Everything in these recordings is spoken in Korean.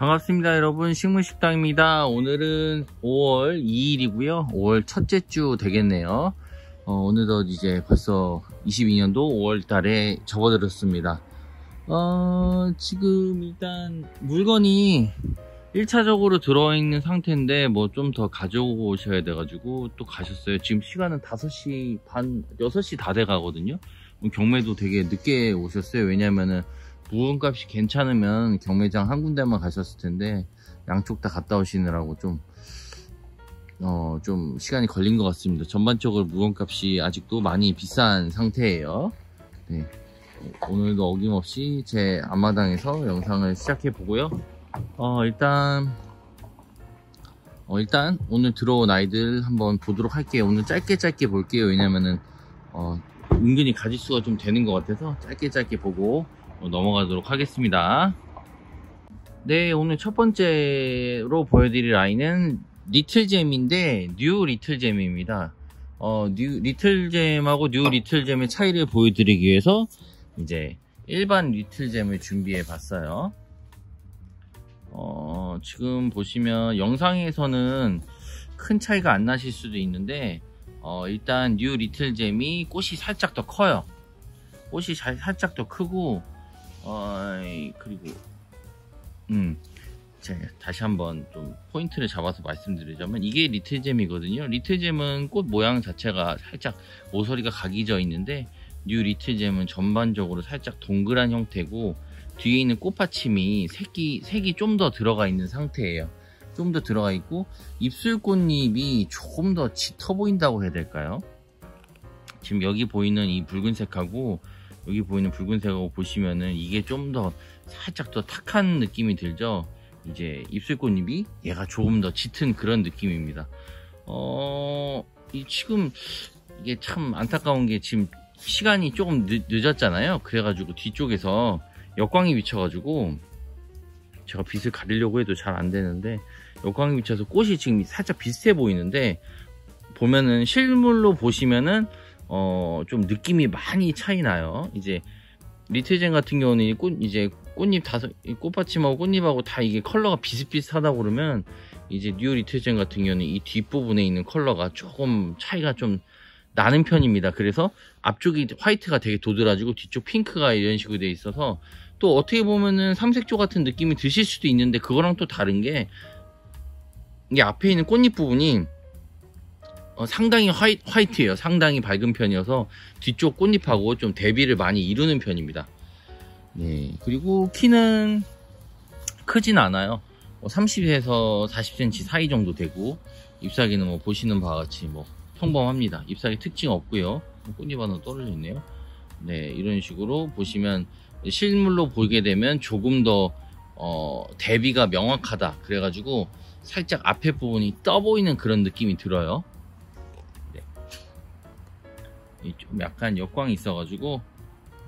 반갑습니다 여러분, 식물식당입니다. 오늘은 5월 2일이고요 5월 첫째 주 되겠네요. 오늘도 이제 벌써 22년도 5월 달에 접어들었습니다. 지금 일단 물건이 1차적으로 들어와 있는 상태인데 뭐 좀 더 가져오고 오셔야 돼가지고 또 가셨어요. 지금 시간은 5시 반, 6시 다 돼 가거든요. 경매도 되게 늦게 오셨어요. 왜냐면은 무언값이 괜찮으면 경매장 한 군데만 가셨을 텐데 양쪽 다 갔다 오시느라고 좀 시간이 걸린 것 같습니다. 전반적으로 무언값이 아직도 많이 비싼 상태예요. 네. 오늘도 어김없이 제 앞마당에서 영상을 시작해 보고요. 일단 오늘 들어온 아이들 한번 보도록 할게요. 오늘 짧게 볼게요. 왜냐면은 은근히 가짓수가 좀 되는 것 같아서 짧게 보고 넘어가도록 하겠습니다. 네, 오늘 첫 번째로 보여드릴 아이는 리틀잼인데 뉴 리틀잼입니다. 뉴 리틀잼하고 뉴 리틀잼의 차이를 보여드리기 위해서 이제 일반 리틀잼을 준비해 봤어요. 지금 보시면 영상에서는 큰 차이가 안 나실 수도 있는데 일단 뉴 리틀잼이 꽃이 살짝 더 커요. 꽃이 살짝 더 크고 그리고 제가 다시 한번 좀 포인트를 잡아서 말씀드리자면 이게 리틀잼이거든요. 리틀잼은 꽃 모양 자체가 살짝 모서리가 각이져 있는데 뉴 리틀잼은 전반적으로 살짝 동그란 형태고 뒤에 있는 꽃받침이 색이 좀 더 들어가 있는 상태예요. 좀 더 들어가 있고 입술 꽃잎이 조금 더 짙어 보인다고 해야 될까요? 지금 여기 보이는 이 붉은색하고 여기 보이는 붉은색하고 보시면은 이게 좀 더 살짝 더 탁한 느낌이 들죠. 이제 입술 꽃잎이 얘가 조금 더 짙은 그런 느낌입니다. 지금 이게 참 안타까운 게 지금 시간이 조금 늦었잖아요. 그래가지고 뒤쪽에서 역광이 비쳐가지고 제가 빛을 가리려고 해도 잘 안 되는데 역광이 비쳐서 꽃이 지금 살짝 비슷해 보이는데 보면은 실물로 보시면은 좀 느낌이 많이 차이 나요. 이제 리틀잼 같은 경우는 이제 꽃잎 꽃받침하고 꽃잎하고 다 이게 컬러가 비슷비슷하다 그러면 이제 뉴 리틀잼 같은 경우는 이 뒷부분에 있는 컬러가 조금 차이가 좀 나는 편입니다. 그래서 앞쪽이 화이트가 되게 도드라지고 뒤쪽 핑크가 이런 식으로 돼 있어서 또 어떻게 보면은 삼색조 같은 느낌이 드실 수도 있는데 그거랑 또 다른 게 이게 앞에 있는 꽃잎 부분이 상당히 화이트예요. 상당히 밝은 편이어서 뒤쪽 꽃잎하고 좀 대비를 많이 이루는 편입니다. 네, 그리고 키는 크진 않아요. 30에서 40cm 사이 정도 되고 잎사귀는 뭐 보시는 바와 같이 뭐 평범합니다. 잎사귀 특징 없고요. 꽃잎 하나 떨어져 있네요. 네, 이런 식으로 보시면 실물로 보게 되면 조금 더 대비가 명확하다. 그래가지고 살짝 앞에 부분이 떠 보이는 그런 느낌이 들어요. 좀 약간 역광이 있어가지고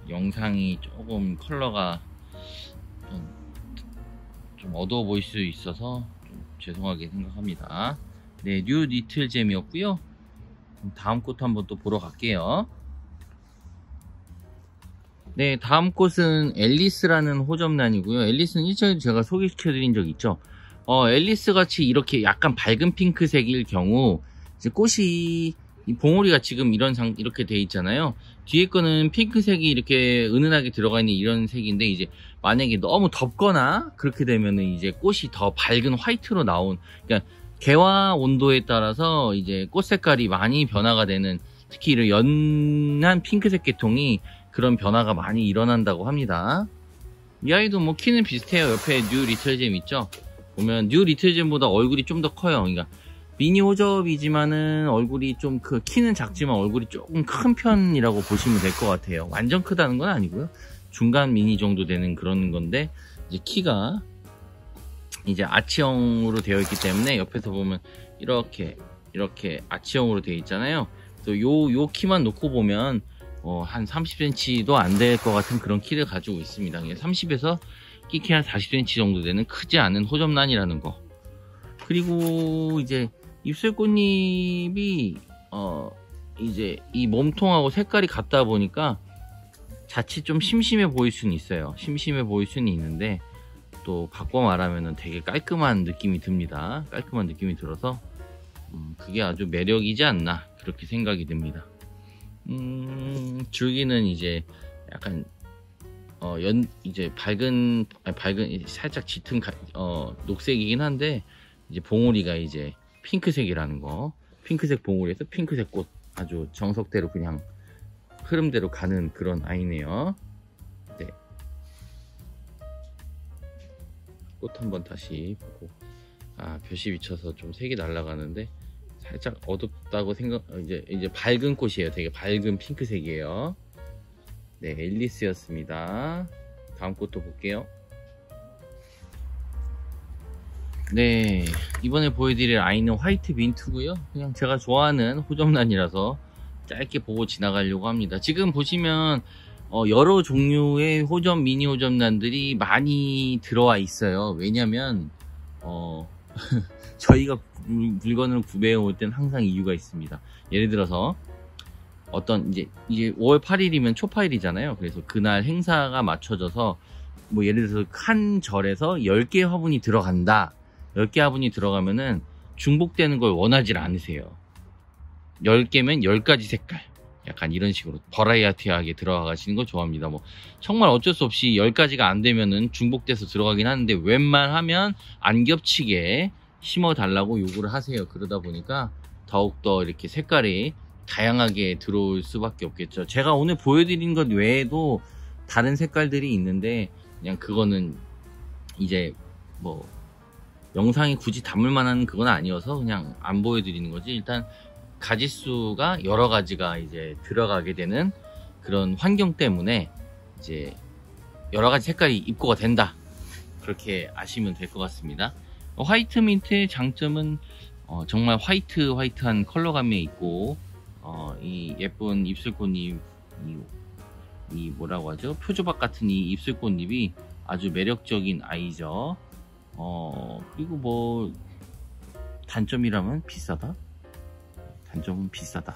영상이 조금 컬러가 좀 어두워 보일 수 있어서 좀 죄송하게 생각합니다. 네, 뉴 리틀잼이었고요. 다음 꽃 한번 또 보러 갈게요. 네, 다음 꽃은 앨리스라는 호접란이고요. 앨리스는 1차에도 제가 소개시켜 드린 적 있죠. 앨리스 같이 이렇게 약간 밝은 핑크색일 경우 이제 꽃이 이 봉오리가 지금 이렇게 돼 있잖아요. 뒤에 거는 핑크색이 이렇게 은은하게 들어가 있는 이런 색인데 이제 만약에 너무 덥거나 그렇게 되면은 이제 꽃이 더 밝은 화이트로 그러니까 개화 온도에 따라서 이제 꽃 색깔이 많이 변화가 되는, 특히 이런 연한 핑크색 계통이 그런 변화가 많이 일어난다고 합니다. 이 아이도 뭐 키는 비슷해요. 옆에 뉴 리틀잼 있죠. 보면 뉴 리틀잼보다 얼굴이 좀 더 커요. 그러니까 미니 호접이지만은 얼굴이 좀 키는 작지만 얼굴이 조금 큰 편이라고 보시면 될 것 같아요. 완전 크다는 건 아니고요. 중간 미니 정도 되는 그런 건데 이제 키가 이제 아치형으로 되어 있기 때문에 옆에서 보면 이렇게 아치형으로 되어 있잖아요. 또 요 키만 놓고 보면 한 30cm도 안 될 것 같은 그런 키를 가지고 있습니다. 30에서 끼키 한 40cm 정도 되는 크지 않은 호접란이라는 거. 그리고 이제 입술꽃잎이 이제 이 몸통하고 색깔이 같다 보니까 자칫 좀 심심해 보일 수는 있어요. 심심해 보일 수는 있는데 또 바꿔 말하면은 되게 깔끔한 느낌이 듭니다. 깔끔한 느낌이 들어서 그게 아주 매력이지 않나 그렇게 생각이 듭니다. 줄기는 이제 약간 이제 밝은 살짝 짙은 녹색이긴 한데 이제 봉우리가 이제 핑크색이라는 거, 핑크색 봉우리에서 핑크색 꽃, 아주 정석대로 그냥 흐름대로 가는 그런 아이네요. 네. 꽃 한번 다시 보고, 볕이 비쳐서 좀 색이 날아가는데 살짝 어둡다고 이제 밝은 꽃이에요. 되게 밝은 핑크색이에요. 네, 앨리스였습니다. 다음 꽃도 볼게요. 네, 이번에 보여드릴 아이는 화이트 민트고요. 그냥 제가 좋아하는 호접란이라서 짧게 보고 지나가려고 합니다. 지금 보시면 여러 종류의 호접, 미니 호접란들이 많이 들어와 있어요. 왜냐면 저희가 물건을 구매해 올 땐 항상 이유가 있습니다. 예를 들어서 이제 5월 8일이면 초파일이잖아요. 그래서 그날 행사가 맞춰져서 뭐 예를 들어서 한 절에서 10개 화분이 들어간다. 10개 화분이 들어가면은 중복되는 걸 원하지 않으세요. 10개면 10가지 색깔. 약간 이런 식으로 버라이어티하게 들어가 가시는 거 좋아합니다. 뭐 정말 어쩔 수 없이 10가지가 안 되면은 중복돼서 들어가긴 하는데 웬만하면 안 겹치게 심어 달라고 요구를 하세요. 그러다 보니까 더욱더 이렇게 색깔이 다양하게 들어올 수밖에 없겠죠. 제가 오늘 보여드린 것 외에도 다른 색깔들이 있는데 그냥 그거는 이제 뭐 영상에 굳이 담을 만한 그건 아니어서 그냥 안 보여드리는 거지. 일단 가지수가 여러 가지가 이제 들어가게 되는 그런 환경 때문에 이제 여러 가지 색깔이 입고가 된다. 그렇게 아시면 될 것 같습니다. 화이트 민트의 장점은 정말 화이트한 컬러감에 있고 이 예쁜 입술꽃잎, 이 뭐라고 하죠? 표조박 같은 이 입술꽃잎이 아주 매력적인 아이죠. 그리고 뭐 단점이라면 비싸다. 단점은 비싸다.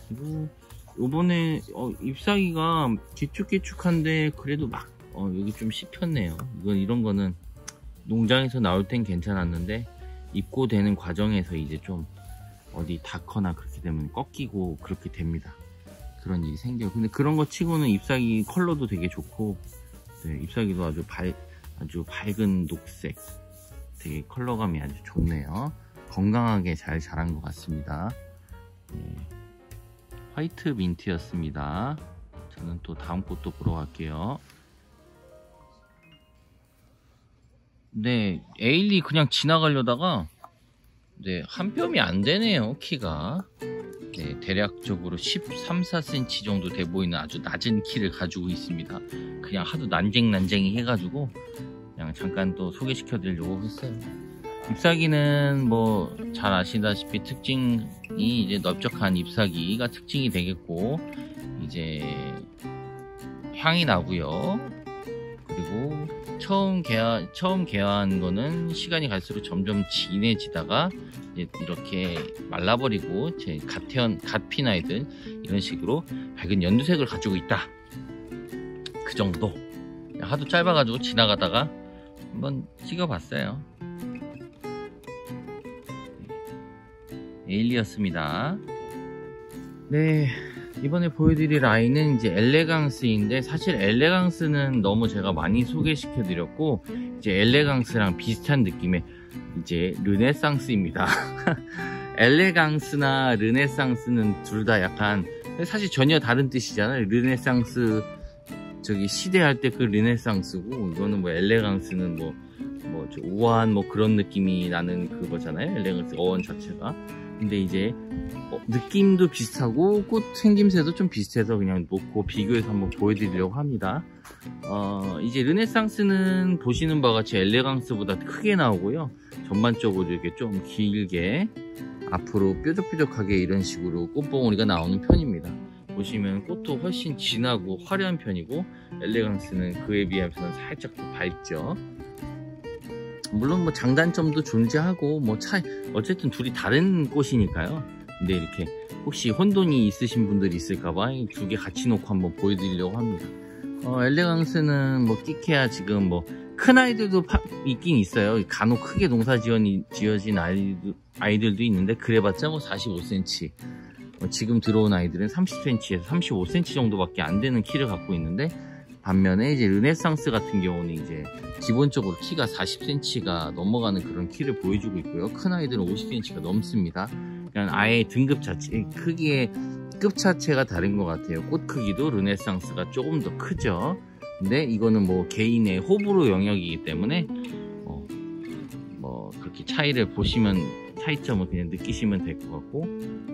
그리고 요번에 잎사귀가 길쭉길쭉한데 그래도 막 여기 좀 씹혔네요. 이런 거는 농장에서 나올 땐 괜찮았는데 입고되는 과정에서 이제 좀 어디 닿거나 그렇게 되면 꺾이고 그렇게 됩니다. 그런 일이 생겨요. 근데 그런 거 치고는 잎사귀 컬러도 되게 좋고, 네, 잎사귀도 아주 밝은 녹색, 되게 컬러감이 아주 좋네요. 건강하게 잘 자란 것 같습니다. 네, 화이트 민트였습니다. 저는 또 다음 꽃도 보러 갈게요. 네, 에일리 그냥 지나가려다가 네, 한 뼘이 안 되네요, 키가. 네, 대략적으로 13, 14cm 정도 돼 보이는 아주 낮은 키를 가지고 있습니다. 그냥 하도 난쟁난쟁이 해가지고 그냥 잠깐 또 소개시켜 드리려고 했어요. 잎사귀는 뭐 잘 아시다시피 특징이 이제 넓적한 잎사귀가 특징이 되겠고, 이제 향이 나고요. 그리고 처음 개화한 거는 시간이 갈수록 점점 진해지다가 이렇게 말라버리고 갓 핀 아이들 이런 식으로 밝은 연두색을 가지고 있다. 그 정도. 하도 짧아가지고 지나가다가 한번 찍어봤어요. 에일리였습니다. 네, 이번에 보여드릴 아이는 이제 엘레강스인데, 사실 엘레강스는 너무 제가 많이 소개시켜 드렸고, 이제 엘레강스랑 비슷한 느낌의 이제 르네상스입니다. 엘레강스나 르네상스는 둘 다 약간 사실 전혀 다른 뜻이잖아요. 르네상스 시대할 때 그 르네상스고, 이거는 뭐 엘레강스는 뭐 우아한 뭐 그런 느낌이 나는 그거잖아요. 엘레강스 어원 자체가. 근데 이제 느낌도 비슷하고 꽃 생김새도 좀 비슷해서 그냥 놓고 비교해서 한번 보여드리려고 합니다. 이제 르네상스는 보시는 바와 같이 엘레강스보다 크게 나오고요. 전반적으로 이렇게 좀 길게 앞으로 뾰족뾰족하게 이런 식으로 꽃봉오리가 나오는 편입니다. 보시면 꽃도 훨씬 진하고 화려한 편이고, 엘레강스는 그에 비해서는 살짝 더 밝죠. 물론 뭐 장단점도 존재하고 어쨌든 둘이 다른 꽃이니까요. 근데 이렇게 혹시 혼돈이 있으신 분들이 있을까봐 두 개 같이 놓고 한번 보여드리려고 합니다. 엘레강스는 뭐 끼케야 지금 뭐 큰 아이들도 있긴 있어요. 간혹 크게 농사 지어진 아이들도 있는데 그래봤자 뭐 45cm. 지금 들어온 아이들은 30cm에서 35cm 정도밖에 안 되는 키를 갖고 있는데, 반면에 이제 르네상스 같은 경우는 이제 기본적으로 키가 40cm가 넘어가는 그런 키를 보여주고 있고요. 큰 아이들은 50cm가 넘습니다. 그러니까 아예 등급 자체, 크기의 급 자체가 다른 것 같아요. 꽃 크기도 르네상스가 조금 더 크죠. 근데 이거는 뭐 개인의 호불호 영역이기 때문에 뭐 그렇게 차이를 보시면, 차이점을 그냥 느끼시면 될 것 같고,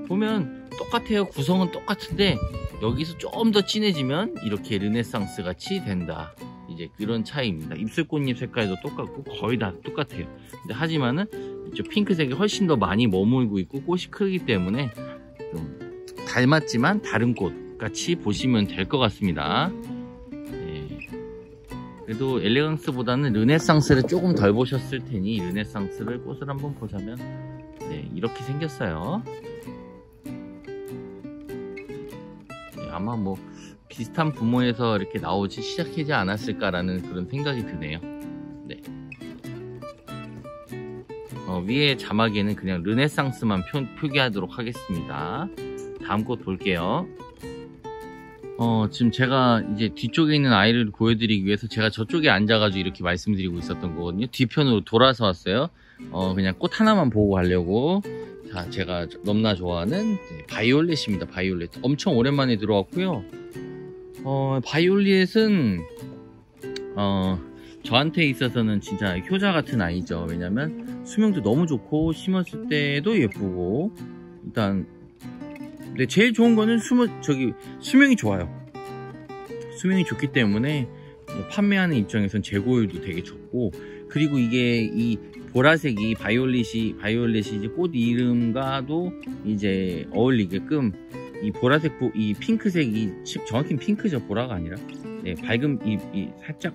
보면 똑같아요. 구성은 똑같은데 여기서 좀 더 진해지면 이렇게 르네상스 같이 된다. 이제 그런 차이입니다. 입술꽃잎 색깔도 똑같고 거의 다 똑같아요. 근데 하지만은 이쪽 핑크색이 훨씬 더 많이 머물고 있고 꽃이 크기 때문에 좀 닮았지만 다른 꽃 같이 보시면 될 것 같습니다. 네. 그래도 엘레강스보다는 르네상스를 조금 덜 보셨을 테니 르네상스를 꽃을 한번 보자면, 네, 이렇게 생겼어요. 네, 아마 뭐 비슷한 부모에서 이렇게 나오지 시작하지 않았을까라는 그런 생각이 드네요. 네. 위에 자막에는 그냥 르네상스만 표기하도록 하겠습니다. 다음 꽃 볼게요. 지금 제가 이제 뒤쪽에 있는 아이를 보여드리기 위해서 제가 저쪽에 앉아가지고 이렇게 말씀드리고 있었던 거거든요. 뒤편으로 돌아서 왔어요. 그냥 꽃 하나만 보고 가려고. 자, 제가 너무나 좋아하는 바이올렛입니다. 바이올렛. 엄청 오랜만에 들어왔고요. 바이올렛은 저한테 있어서는 진짜 효자 같은 아이죠. 왜냐면 수명도 너무 좋고 심었을 때도 예쁘고, 일단 근데 제일 좋은 거는 수명이 좋아요. 수명이 좋기 때문에 판매하는 입장에선 재고율도 되게 좋고, 그리고 이게 이 보라색이 바이올렛이 이제 꽃 이름과도 이제 어울리게끔 이 보라색, 이 핑크색이 정확히 핑크죠. 보라가 아니라, 네, 밝은 이 살짝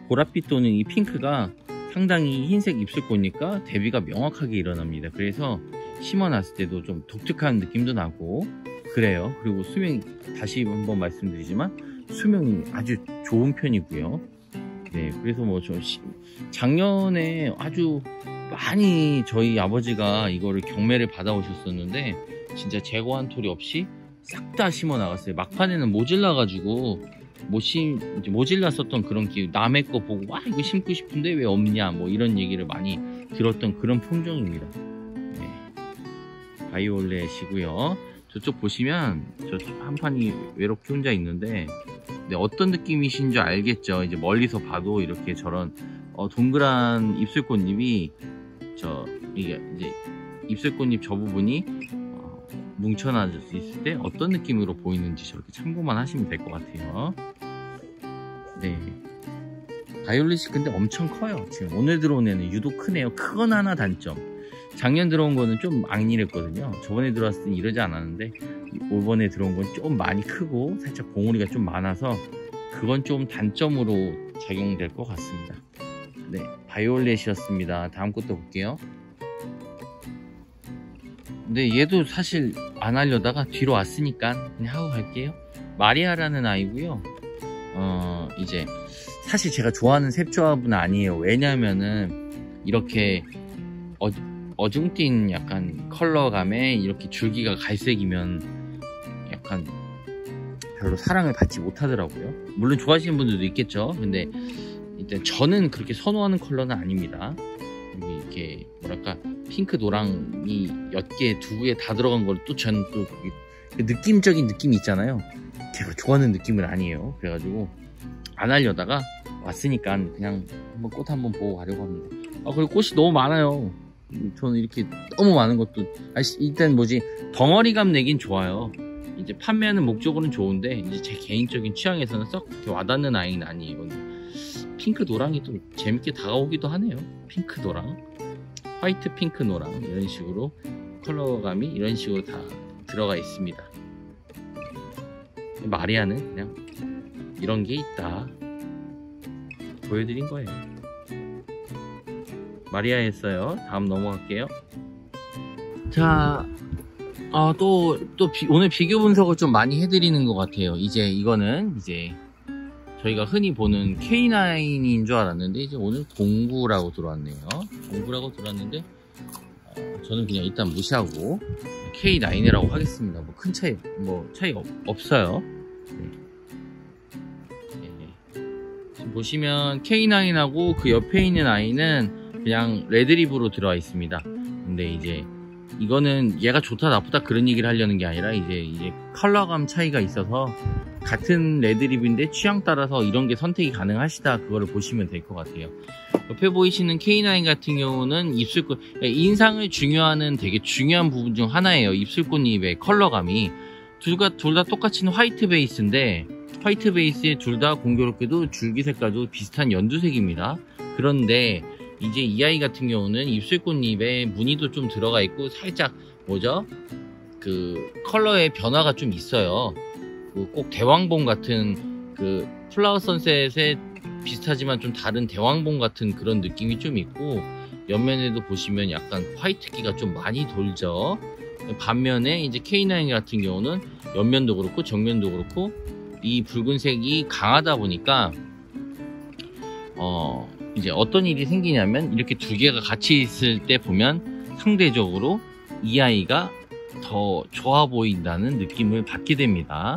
보랏빛 도는 이 핑크가 상당히 흰색 입술꽃이니까 대비가 명확하게 일어납니다. 그래서 심어놨을 때도 좀 독특한 느낌도 나고 그래요. 그리고 수명이, 다시 한번 말씀드리지만 수명이 아주 좋은 편이고요. 네, 그래서 뭐 저 작년에 아주 많이 저희 아버지가 이거를 경매를 받아오셨었는데 진짜 재고 한 톨이 없이 싹 다 심어 나갔어요. 막판에는 모질라가지고 모질랐었던 그런 기회, 남의 거 보고 와 이거 심고 싶은데 왜 없냐 뭐 이런 얘기를 많이 들었던 그런 품종입니다. 네. 바이올렛이고요. 저쪽 보시면 저쪽 한 판이 외롭게 혼자 있는데, 네, 어떤 느낌이신 줄 알겠죠. 이제 멀리서 봐도 이렇게 저런 동그란 입술꽃잎이 이게 이제 입술꽃잎 저 부분이 뭉쳐나져 있을 때 어떤 느낌으로 보이는지 저렇게 참고만 하시면 될 것 같아요. 네, 바이올렛이 근데 엄청 커요. 지금 오늘 들어온 애는 유독 크네요. 크건 하나 단점, 작년 들어온 거는 좀 앙일했거든요. 저번에 들어왔을 땐 이러지 않았는데 이번에 들어온 건 좀 많이 크고 살짝 봉우리가 좀 많아서 그건 좀 단점으로 작용될 것 같습니다. 네, 바이올렛이었습니다. 다음 것도 볼게요. 근데 얘도 사실 안 하려다가 뒤로 왔으니까 그냥 하고 갈게요. 마리아라는 아이고요. 이제 사실 제가 좋아하는 색 조합은 아니에요. 왜냐면은 이렇게 어중뛴 약간 컬러감에 이렇게 줄기가 갈색이면 약간 별로 사랑을 받지 못하더라고요. 물론 좋아하시는 분들도 있겠죠. 근데 일단 저는 그렇게 선호하는 컬러는 아닙니다. 이렇게 뭐랄까 핑크 노랑이 옅게 두 개 다 들어간 걸 또 저는 또 그 느낌적인 느낌이 있잖아요. 제가 좋아하는 느낌은 아니에요. 그래가지고 안 하려다가 왔으니까 그냥 한번 꽃 한번 보고 가려고 합니다. 그리고 꽃이 너무 많아요. 저는 이렇게 너무 많은 것도 일단 덩어리감 내긴 좋아요. 이제 판매하는 목적으로는 좋은데 이제 제 개인적인 취향에서는 썩 그렇게 와닿는 아이는 아니에요. 핑크 노랑이 또 재밌게 다가오기도 하네요. 핑크 노랑, 화이트 핑크 노랑 이런 식으로 컬러감이 이런 식으로 다 들어가 있습니다. 마리아는 그냥 이런 게 있다 보여드린 거예요. 마리아였어요. 다음 넘어갈게요. 자, 오늘 비교 분석을 좀 많이 해드리는 것 같아요. 이제 이거는 이제 저희가 흔히 보는 K9인 줄 알았는데 이제 오늘 09라고 들어왔네요. 09라고 들어왔는데 저는 그냥 일단 무시하고 K9이라고 하겠습니다. 뭐 큰 차이 없어요. 네. 지금 보시면 K9하고 그 옆에 있는 아이는 그냥 레드립으로 들어와 있습니다. 근데 이제 이거는 얘가 좋다 나쁘다 그런 얘기를 하려는 게 아니라 이제 컬러감 차이가 있어서 같은 레드립인데 취향 따라서 이런 게 선택이 가능하시다, 그거를 보시면 될 것 같아요. 옆에 보이시는 K9 같은 경우는 입술꽃, 인상을 중요하는 되게 중요한 부분 중 하나예요. 입술꽃잎의 컬러감이 둘 다 똑같은 화이트 베이스인데 화이트 베이스에 둘 다 공교롭게도 줄기 색깔도 비슷한 연두색입니다. 그런데 이제 이 아이 같은 경우는 입술꽃잎에 무늬도 좀 들어가 있고 살짝 그 컬러의 변화가 좀 있어요. 꼭 대왕봉 같은 그 플라워 선셋에 비슷하지만 좀 다른 대왕봉 같은 그런 느낌이 좀 있고, 옆면에도 보시면 약간 화이트기가 좀 많이 돌죠. 반면에 이제 K9 같은 경우는 옆면도 그렇고 정면도 그렇고 이 붉은색이 강하다 보니까 이제 어떤 일이 생기냐면 이렇게 두 개가 같이 있을 때 보면 상대적으로 이 아이가 더 좋아 보인다는 느낌을 받게 됩니다.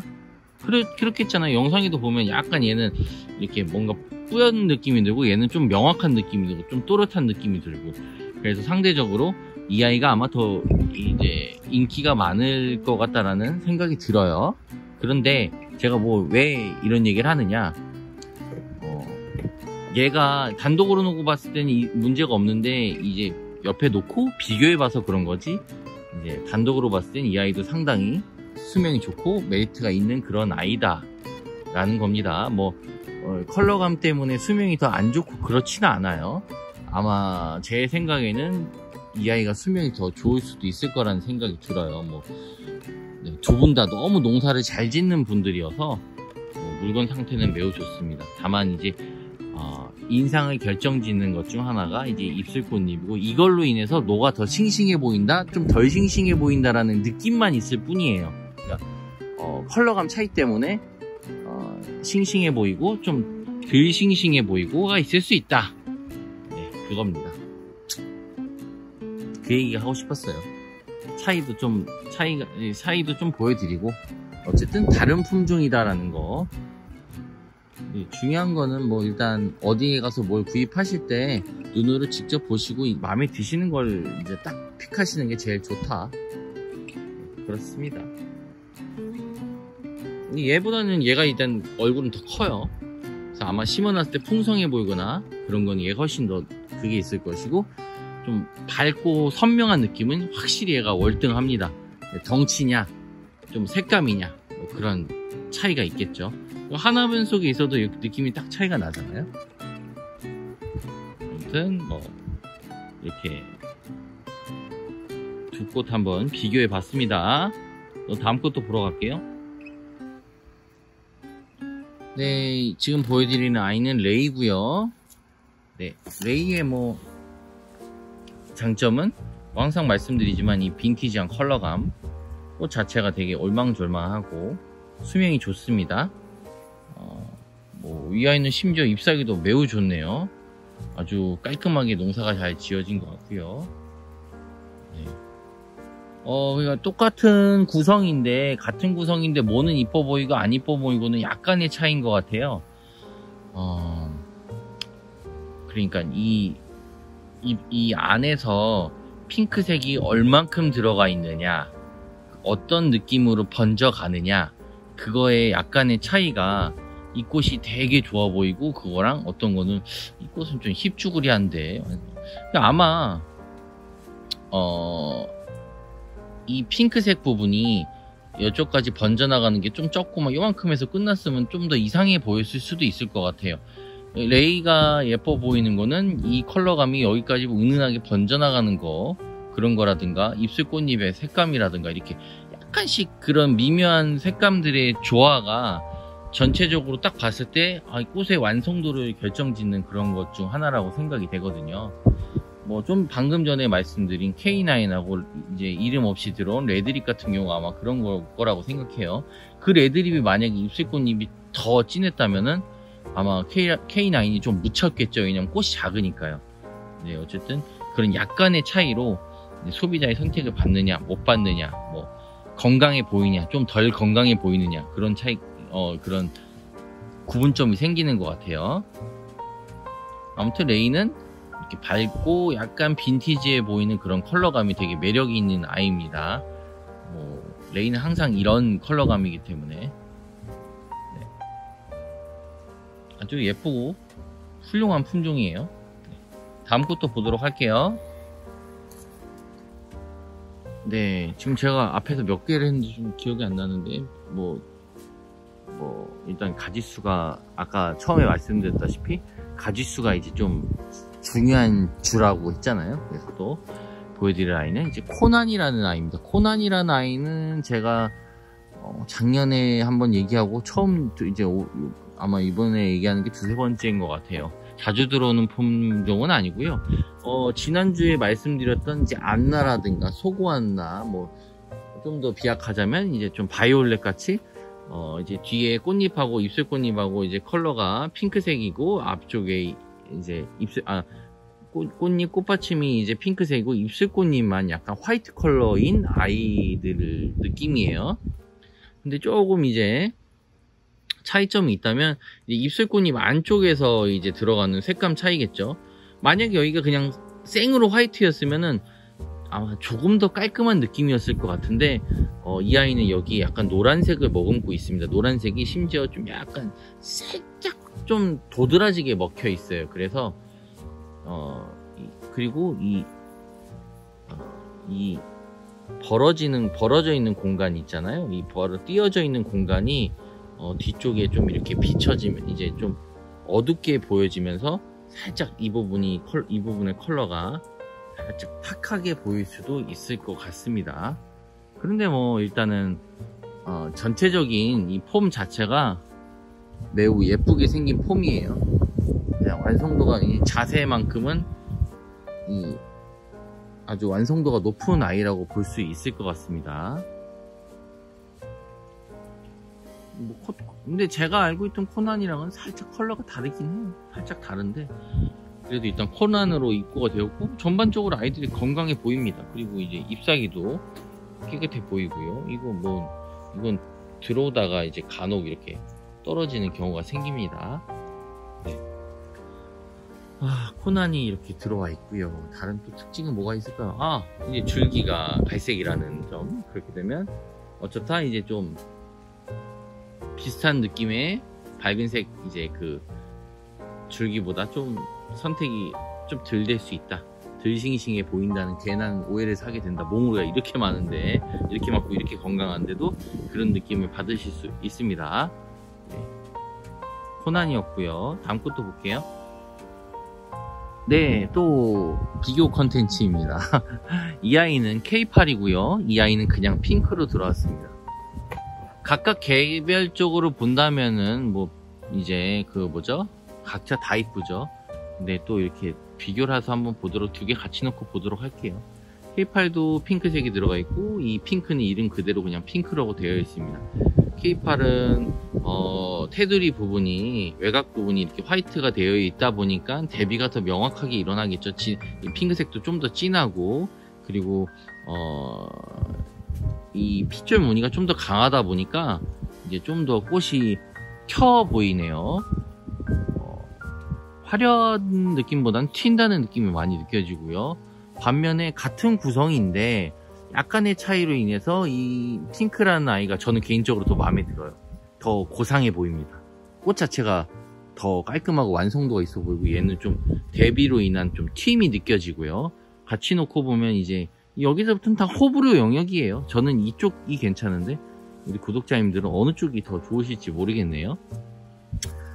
그렇겠잖아요. 영상에도 보면 약간 얘는 이렇게 뭔가 뿌연 느낌이 들고 얘는 좀 명확한 느낌이 들고 좀 또렷한 느낌이 들고, 그래서 상대적으로 이 아이가 아마 더 이제 인기가 많을 것 같다라는 생각이 들어요. 그런데 제가 왜 이런 얘기를 하느냐, 얘가 단독으로 놓고 봤을 때는 문제가 없는데 이제 옆에 놓고 비교해봐서 그런 거지, 이제 단독으로 봤을 땐 이 아이도 상당히 수명이 좋고 메리트가 있는 그런 아이다 라는 겁니다. 컬러감 때문에 수명이 더 안 좋고 그렇지는 않아요. 아마 제 생각에는 이 아이가 수명이 더 좋을 수도 있을 거라는 생각이 들어요. 두 분 다 너무 농사를 잘 짓는 분들이어서 물건 상태는 매우 좋습니다. 다만 이제 인상을 결정짓는 것 중 하나가 이제 입술꽃잎이고, 이걸로 인해서 노가 더 싱싱해 보인다, 좀 덜 싱싱해 보인다라는 느낌만 있을 뿐이에요. 그러니까 컬러감 차이 때문에 싱싱해 보이고 좀 덜 싱싱해 보이고가 있을 수 있다. 네, 그겁니다. 그 얘기가 하고 싶었어요. 차이도 좀 보여드리고, 어쨌든 다른 품종이다라는 거. 중요한 거는 일단 어디에 가서 뭘 구입하실 때 눈으로 직접 보시고 마음에 드시는 걸 이제 딱 픽하시는 게 제일 좋다. 그렇습니다. 얘보다는 얘가 일단 얼굴은 더 커요. 그래서 아마 심어놨을 때 풍성해 보이거나 그런 건 얘가 훨씬 더 그게 있을 것이고, 좀 밝고 선명한 느낌은 확실히 얘가 월등합니다. 덩치냐 좀 색감이냐 그런 차이가 있겠죠. 하나변 속에 있어도 느낌이 딱 차이가 나잖아요. 아무튼 이렇게 두 꽃 한번 비교해 봤습니다. 다음 꽃도 보러 갈게요. 네, 지금 보여드리는 아이는 레이고요. 네, 레이의 장점은 항상 말씀드리지만 이 빈티지한 컬러감, 꽃 자체가 되게 올망졸망하고 수명이 좋습니다. 이 아이는 심지어 잎사귀도 매우 좋네요. 아주 깔끔하게 농사가 잘 지어진 것 같고요. 네. 그러니까 같은 구성인데 뭐는 이뻐 보이고 안 이뻐 보이고는 약간의 차이인 것 같아요. 그러니까 이 안에서 핑크색이 얼만큼 들어가 있느냐, 어떤 느낌으로 번져가느냐, 그거에 약간의 차이가, 이 꽃이 되게 좋아 보이고 그거랑 어떤 거는 이 꽃은 좀 힙쭈그리한데, 아마 이 핑크색 부분이 이쪽까지 번져나가는 게 좀 적고 요만큼에서 끝났으면 좀 더 이상해 보였을 수도 있을 것 같아요. 레이가 예뻐 보이는 거는 이 컬러감이 여기까지 은은하게 번져나가는 거, 그런 거라든가 입술꽃잎의 색감이라든가 이렇게 약간씩 그런 미묘한 색감들의 조화가 전체적으로 딱 봤을 때 꽃의 완성도를 결정짓는 그런 것 중 하나라고 생각이 되거든요. 좀 방금 전에 말씀드린 K9하고 이제 이름 없이 들어온 레드립 같은 경우 아마 그런 거라고 생각해요. 그 레드립이 만약에 입술꽃잎이 더 진했다면은 아마 K9이 좀 묻혔겠죠. 왜냐면 꽃이 작으니까요. 네, 어쨌든 그런 약간의 차이로 소비자의 선택을 받느냐 못 받느냐, 뭐 건강해 보이냐 좀 덜 건강해 보이느냐, 그런 차이, 그런 구분점이 생기는 것 같아요. 아무튼 레이는 이렇게 밝고 약간 빈티지해 보이는 그런 컬러감이 되게 매력이 있는 아이입니다. 레이는 항상 이런 컬러감이기 때문에 네. 아주 예쁘고 훌륭한 품종이에요. 네. 다음 것도 보도록 할게요. 네, 지금 제가 앞에서 몇 개를 했는지 좀 기억이 안 나는데 일단 가지수가 아까 처음에 말씀드렸다시피 가지수가 이제 좀 중요한 주라고 했잖아요. 그래서 또 보여드릴 아이는 이제 코난이라는 아이입니다. 코난이라는 아이는 제가 작년에 한번 얘기하고 처음 이제 아마 이번에 얘기하는 게 두세 번째인 것 같아요. 자주 들어오는 품종은 아니고요. 지난주에 말씀드렸던 이제 안나라든가 소고안나, 좀 더 비약하자면 이제 좀 바이올렛 같이 이제 뒤에 꽃잎하고 입술꽃잎하고 이제 컬러가 핑크색이고 앞쪽에 이제 꽃잎 꽃받침이 이제 핑크색이고 입술꽃잎만 약간 화이트 컬러인 아이들 느낌이에요. 근데 조금 이제 차이점이 있다면 이제 입술꽃잎 안쪽에서 이제 들어가는 색감 차이겠죠. 만약에 여기가 그냥 생으로 화이트였으면은 아마 조금 더 깔끔한 느낌이었을 것 같은데 이 아이는 여기 약간 노란색을 머금고 있습니다. 노란색이 심지어 좀 약간 살짝 좀 도드라지게 먹혀 있어요. 그래서 그리고 이 벌어져 있는 공간이 있잖아요. 띄어져 있는 공간이 뒤쪽에 좀 이렇게 비춰지면 이제 좀 어둡게 보여지면서 살짝 이 부분의 컬러가 살짝 탁하게 보일 수도 있을 것 같습니다. 그런데 일단은 전체적인 이 폼 자체가 매우 예쁘게 생긴 폼이에요. 그냥 완성도가 이 자세만큼은 아주 완성도가 높은 아이라고 볼 수 있을 것 같습니다. 근데 제가 알고 있던 코난이랑은 살짝 컬러가 다르긴 해요. 살짝 다른데 그래도 일단 코난으로 입고가 되었고 전반적으로 아이들이 건강해 보입니다. 그리고 이제 잎사귀도 깨끗해 보이고요. 이건 들어오다가 이제 간혹 이렇게 떨어지는 경우가 생깁니다. 네. 코난이 이렇게 들어와 있고요. 다른 또 특징은 뭐가 있을까요? 이제 줄기가 갈색이라는 점. 그렇게 되면 어쩌다 이제 좀 비슷한 느낌의 밝은색 이제 그 줄기보다 좀 선택이 좀 덜 될 수 있다. 덜 싱싱해 보인다는 괜한 오해를 사게 된다. 몽우리가 이렇게 많은데, 이렇게 많고 이렇게 건강한데도 그런 느낌을 받으실 수 있습니다. 네. 코난이었고요. 다음 것도 볼게요. 네, 또 비교 컨텐츠입니다. 이 아이는 K8이고요. 이 아이는 그냥 핑크로 들어왔습니다. 각각 개별적으로 본다면은 이제 각자 다 이쁘죠. 근데 또 이렇게 비교를 해서 한번 두 개 같이 놓고 보도록 할게요. K8도 핑크색이 들어가 있고 이 핑크는 이름 그대로 그냥 핑크라고 되어 있습니다. K8은 테두리 부분이 외곽 부분이 이렇게 화이트가 되어 있다 보니까 대비가 더 명확하게 일어나겠죠. 핑크색도 좀 더 진하고 그리고 이 핏줄 무늬가 좀 더 강하다 보니까 이제 좀 더 꽃이 켜 보이네요. 화려한 느낌보다는 튄다는 느낌이 많이 느껴지고요. 반면에 같은 구성인데 약간의 차이로 인해서 이 핑크라는 아이가 저는 개인적으로 더 마음에 들어요. 더 고상해 보입니다. 꽃 자체가 더 깔끔하고 완성도가 있어 보이고 얘는 좀 대비로 인한 좀 튀임이 느껴지고요. 같이 놓고 보면 이제 여기서부터는 다 호불호 영역이에요. 저는 이쪽이 괜찮은데 우리 구독자님들은 어느 쪽이 더 좋으실지 모르겠네요.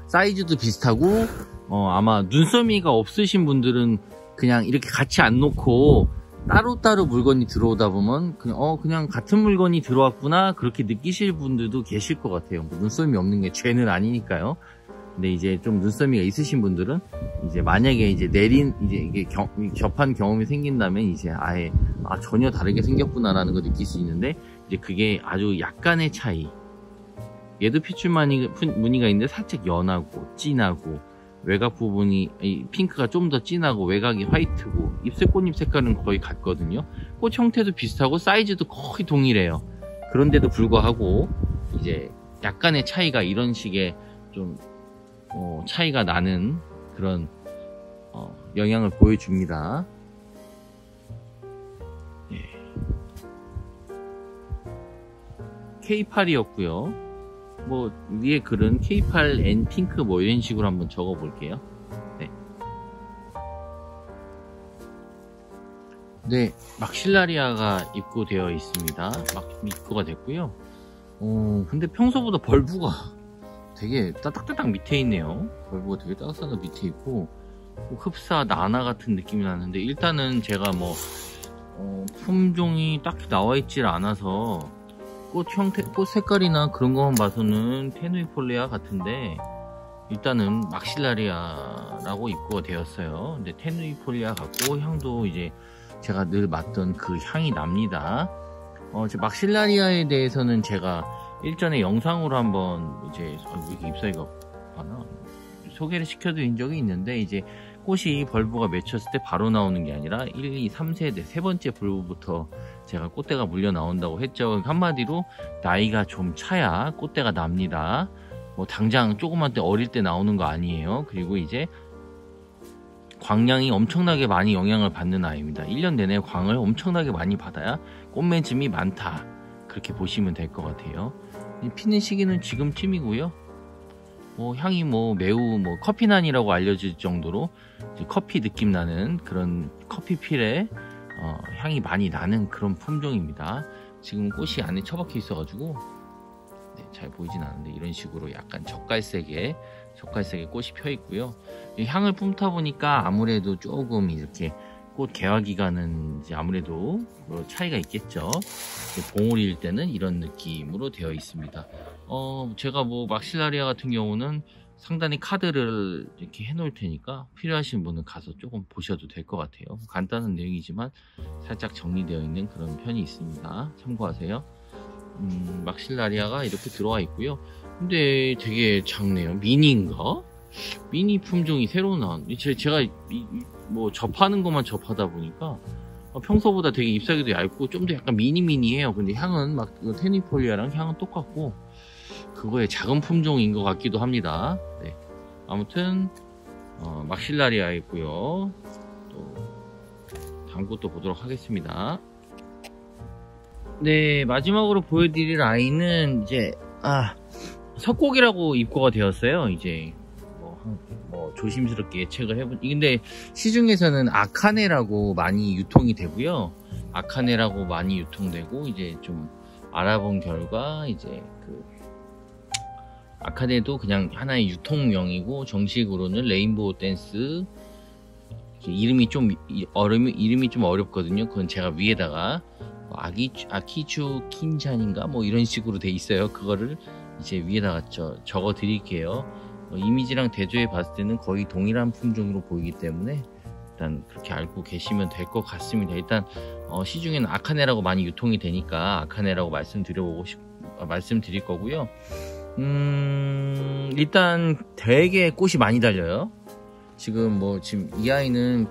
사이즈도 비슷하고 아마 눈썰미가 없으신 분들은 그냥 이렇게 같이 안 놓고 따로따로 물건이 들어오다 보면 그냥 같은 물건이 들어왔구나 그렇게 느끼실 분들도 계실 것 같아요. 눈썰미 없는 게 죄는 아니니까요. 근데 이제 좀 눈썰미가 있으신 분들은 이제 만약에 이제 이게 접한 경험이 생긴다면 이제 아예 전혀 다르게 생겼구나라는 걸 느낄 수 있는데 이제 그게 아주 약간의 차이, 얘도 핏줄 무늬가 있는데 살짝 연하고 진하고, 외곽 부분이 핑크가 좀 더 진하고 외곽이 화이트고, 잎새 꽃잎 색깔은 거의 같거든요. 꽃 형태도 비슷하고 사이즈도 거의 동일해요. 그런데도 불구하고 이제 약간의 차이가, 이런 식의 좀 차이가 나는 그런 영향을 보여줍니다. 예. K8이었고요. 뭐 위에 글은 K8N 핑크 뭐 이런 식으로 한번 적어 볼게요. 네. 네, 막실라리아가 입고되어 있습니다. 입고가 됐고요. 근데 평소보다 벌브가 되게 따닥따닥 밑에 있네요. 벌브가 되게 따닥따닥 밑에 있고, 흡사 나나 같은 느낌이 나는데, 일단은 제가 뭐 품종이 딱히 나와 있질 않아서 꽃 형태, 꽃 색깔이나 그런 것만 봐서는 테누이폴리아 같은데, 일단은 막실라리아라고 입고가 되었어요. 근데 테누이폴리아 같고, 향도 이제 제가 늘 맡던 그 향이 납니다. 막실라리아에 대해서는 제가 일전에 영상으로 한번 이제 왜 이렇게 잎사귀가 많아? 소개를 시켜드린 적이 있는데, 이제 꽃이 벌브가 맺혔을 때 바로 나오는 게 아니라 1, 2, 3세대 세 번째 벌브부터 제가 꽃대가 물려 나온다고 했죠. 한마디로 나이가 좀 차야 꽃대가 납니다. 뭐 당장 조그만 때 어릴 때 나오는 거 아니에요. 그리고 이제 광량이 엄청나게 많이 영향을 받는 아이입니다. 1년 내내 광을 엄청나게 많이 받아야 꽃맺음이 많다, 그렇게 보시면 될 것 같아요. 피는 시기는 지금쯤이고요. 향이 매우 커피난이라고 알려질 정도로 커피 느낌 나는 그런 커피필에 향이 많이 나는 그런 품종입니다. 지금 꽃이 안에 처박혀 있어가지고 잘 보이진 않는데, 이런 식으로 약간 젓갈색의 꽃이 펴 있고요. 향을 품다 보니까 아무래도 조금 이렇게 꽃 개화 기간은 이제 아무래도 차이가 있겠죠. 봉오리일 때는 이런 느낌으로 되어 있습니다. 제가 막실라리아 같은 경우는 상단에 카드를 이렇게 해 놓을 테니까 필요하신 분은 가서 조금 보셔도 될 것 같아요. 간단한 내용이지만 살짝 정리되어 있는 그런 편이 있습니다. 참고하세요. 막실라리아가 이렇게 들어와 있고요. 근데 되게 작네요. 미니인가? 미니 품종이 새로 나온, 제가 접하는 것만 접하다 보니까 평소보다 되게 잎사귀도 얇고 좀 더 약간 미니미니해요. 근데 향은 테누이폴리아랑 향은 똑같고, 그거의 작은 품종인 것 같기도 합니다. 네. 아무튼 막실라리아 있고요. 또 다음 것도 보도록 하겠습니다. 네, 마지막으로 보여드릴 아이는 이제 석곡이라고 입고가 되었어요. 이제 조심스럽게 예측을 해본. 근데 시중에서는 아카네라고 많이 유통이 되고요. 아카네라고 많이 유통되고, 이제 좀 알아본 결과 이제 아카네도 그냥 하나의 유통명이고, 정식으로는 레인보우 댄스, 이름이 좀 어렵거든요. 그건 제가 위에다가 아키추 킨잔인가 이런 식으로 돼 있어요. 그거를 이제 위에다가 적어 드릴게요. 이미지랑 대조해 봤을 때는 거의 동일한 품종으로 보이기 때문에 일단 그렇게 알고 계시면 될 것 같습니다. 일단 시중에는 아카네라고 많이 유통이 되니까 아카네라고 말씀드릴 거고요. 일단 되게 꽃이 많이 달려요. 지금 이 아이는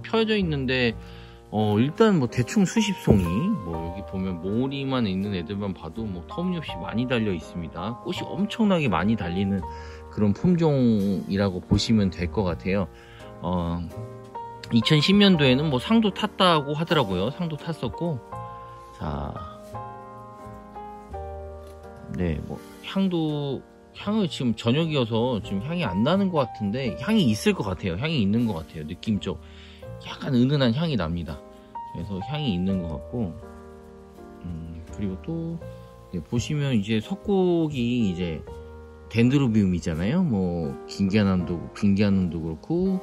펴져 있는데 일단 대충 수십 송이, 여기 보면 몽우리만 있는 애들만 봐도 터무니없이 많이 달려 있습니다. 꽃이 엄청나게 많이 달리는 그런 품종이라고 보시면 될 것 같아요. 2010년도에는 상도 탔다고 하더라고요. 상도 탔었고, 자, 네, 향을 지금 저녁이어서 지금 향이 안 나는 것 같은데, 향이 있을 것 같아요. 향이 있는 것 같아요. 느낌적 약간 은은한 향이 납니다. 그래서 향이 있는 것 같고, 그리고 또 보시면 이제 석곡이 이제 덴드로비움이잖아요. 긴기아남도 그렇고,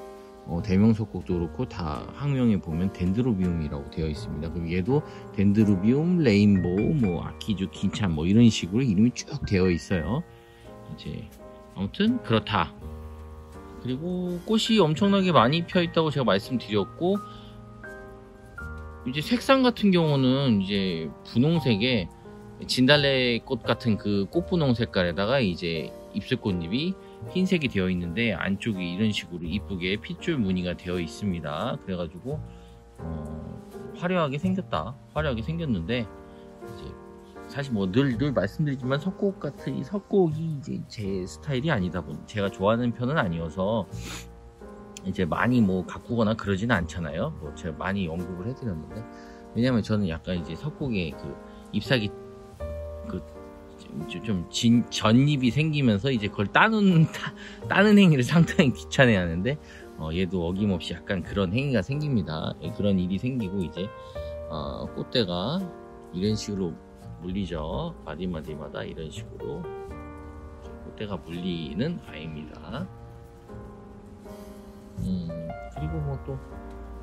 대명석곡도 그렇고 다 학명에 보면 덴드로비움이라고 되어 있습니다. 그리고 얘도 덴드로비움, 레인보우, 아키주, 긴찬 이런 식으로 이름이 쭉 되어 있어요. 이제 아무튼 그렇다. 그리고 꽃이 엄청나게 많이 펴 있다고 제가 말씀드렸고, 이제 색상 같은 경우는 이제 분홍색에 진달래꽃 같은 그 꽃분홍 색깔에다가 이제 입술꽃잎이 흰색이 되어 있는데 안쪽이 이런 식으로 이쁘게 핏줄 무늬가 되어 있습니다. 그래가지고 화려하게 생겼는데 이제 사실 뭐 늘 말씀드리지만 석곡이 이제 제 스타일이 아니다 보니 제가 좋아하는 편은 아니어서 이제 많이 뭐 가꾸거나 그러지는 않잖아요. 뭐 제가 많이 언급을 해드렸는데, 왜냐면 저는 약간 이제 석곡에 그 잎사귀 전잎이 생기면서 이제 그걸 따는 행위를 상당히 귀찮아해 하는데, 얘도 어김없이 약간 그런 행위가 생깁니다. 그런 일이 생기고 이제 꽃대가 이런 식으로 물리죠. 마디마디마다 이런 식으로 꽃대가 물리는 아이입니다. 그리고 뭐 또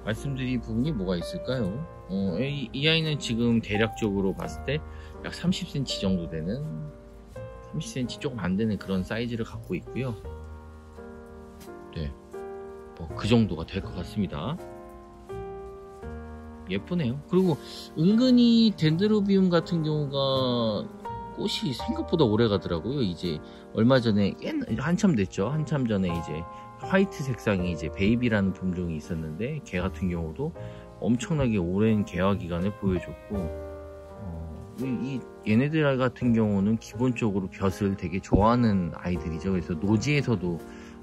말씀드릴 부분이 뭐가 있을까요? 이 아이는 지금 대략적으로 봤을 때 약 30cm 정도 되는, 30cm 조금 안 되는 그런 사이즈를 갖고 있고요. 네, 뭐 그 정도가 될 것 같습니다. 예쁘네요. 그리고 은근히 덴드로비움 같은 경우가 꽃이 생각보다 오래 가더라고요. 이제 얼마 전에 한참 됐죠. 한참 전에 이제 화이트 색상이 이제 베이비라는 품종이 있었는데, 걔 같은 경우도 엄청나게 오랜 개화 기간을 보여줬고, 얘네들 같은 경우는 기본적으로 벼슬 되게 좋아하는 아이들이죠. 그래서 노지에서도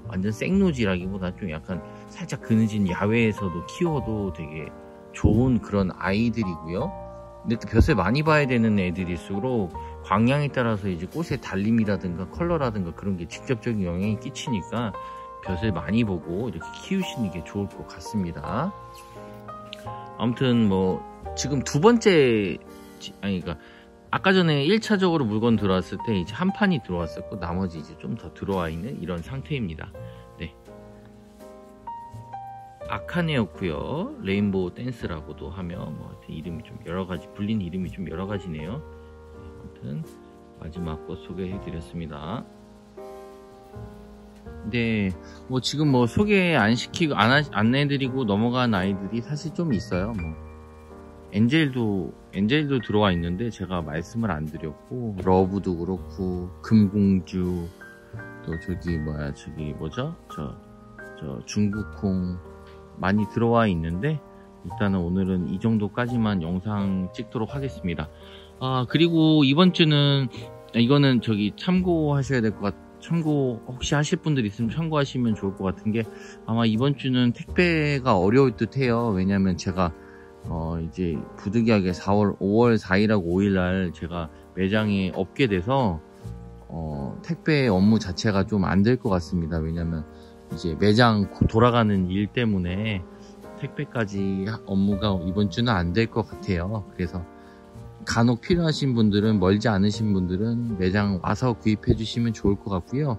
완전 생노지라기보다 좀 약간 살짝 그늘진 야외에서도 키워도 되게 좋은 그런 아이들이고요. 근데 또 벼슬 많이 봐야 되는 애들일수록 광량에 따라서 이제 꽃의 달림이라든가 컬러라든가 그런 게 직접적인 영향이 끼치니까 벼슬 많이 보고 이렇게 키우시는 게 좋을 것 같습니다. 아무튼 뭐 지금 두 번째, 그러니까 아까 전에 1차적으로 물건 들어왔을 때 이제 한 판이 들어왔었고, 나머지 이제 좀 더 들어와 있는 이런 상태입니다. 네, 아카네였고요. 레인보우 댄스라고도 하며 뭐 이름이 좀 여러가지, 불린 이름이 좀 여러가지네요. 아무튼 마지막 꽃 소개해드렸습니다. 네, 뭐 지금 뭐 소개 안 시키고 안내해드리고 넘어간 아이들이 사실 좀 있어요. 뭐 엔젤도 들어와 있는데 제가 말씀을 안 드렸고, 러브도 그렇고, 금공주, 또 저기 뭐죠? 저 중국콩 많이 들어와 있는데, 일단은 오늘은 이 정도까지만 영상 찍도록 하겠습니다. 그리고 이번 주는 이거는 저기 참고하셔야 될 것 같아요. 참고 혹시 하실 분들 있으면 참고하시면 좋을 것 같은 게, 아마 이번 주는 택배가 어려울 듯 해요. 왜냐면 제가 이제 부득이하게 5월 4일하고 5일날 제가 매장에 없게 돼서 택배 업무 자체가 좀 안 될 것 같습니다. 왜냐면 이제 매장 돌아가는 일 때문에 택배까지 업무가 이번 주는 안 될 것 같아요. 그래서 간혹 필요하신 분들은, 멀지 않으신 분들은 매장 와서 구입해 주시면 좋을 것 같고요.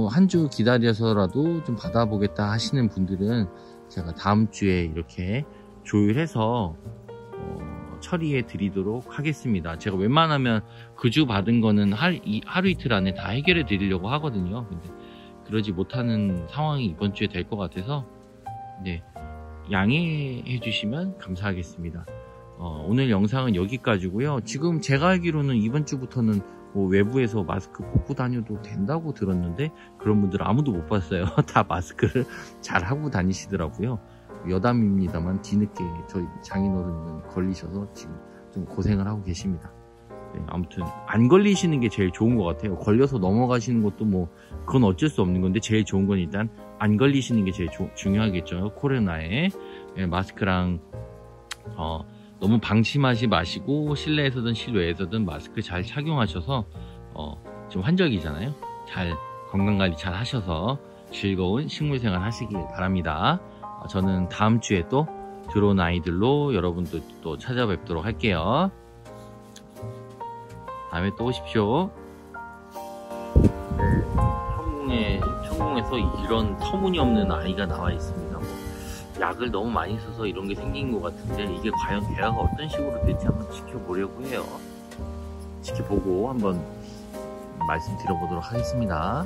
한 주 기다려서라도 좀 받아보겠다 하시는 분들은 제가 다음 주에 이렇게 조율해서 처리해 드리도록 하겠습니다. 제가 웬만하면 그 주 받은 거는 하루 이틀 안에 다 해결해 드리려고 하거든요. 근데 그러지 못하는 상황이 이번 주에 될 것 같아서, 네, 양해해 주시면 감사하겠습니다. 오늘 영상은 여기까지고요. 지금 제가 알기로는 이번 주부터는 뭐 외부에서 마스크 벗고 다녀도 된다고 들었는데, 그런 분들 아무도 못 봤어요. 다 마스크를 잘 하고 다니시더라고요. 여담입니다만 뒤늦게 저희 장인어른은 걸리셔서 지금 좀 고생을 하고 계십니다. 네, 아무튼 안 걸리시는 게 제일 좋은 것 같아요. 걸려서 넘어가시는 것도 뭐 그건 어쩔 수 없는 건데, 제일 좋은 건 일단 안 걸리시는 게 제일 중요하겠죠. 코로나에. 네, 마스크랑 너무 방심하지 마시고, 실내에서든 실외에서든 마스크 잘 착용하셔서 지금 환절기잖아요. 잘 건강관리 잘 하셔서 즐거운 식물생활 하시길 바랍니다. 저는 다음 주에 또 들어온 아이들로 여러분들 또 찾아뵙도록 할게요. 다음에 또 오십시오. 네, 천궁에서 이런 터무니없는 아이가 나와 있습니다. 약을 너무 많이 써서 이런 게 생긴 것 같은데, 이게 과연 개화가 어떤 식으로 될지 한번 지켜보려고 해요. 지켜보고 한번 말씀드려보도록 하겠습니다.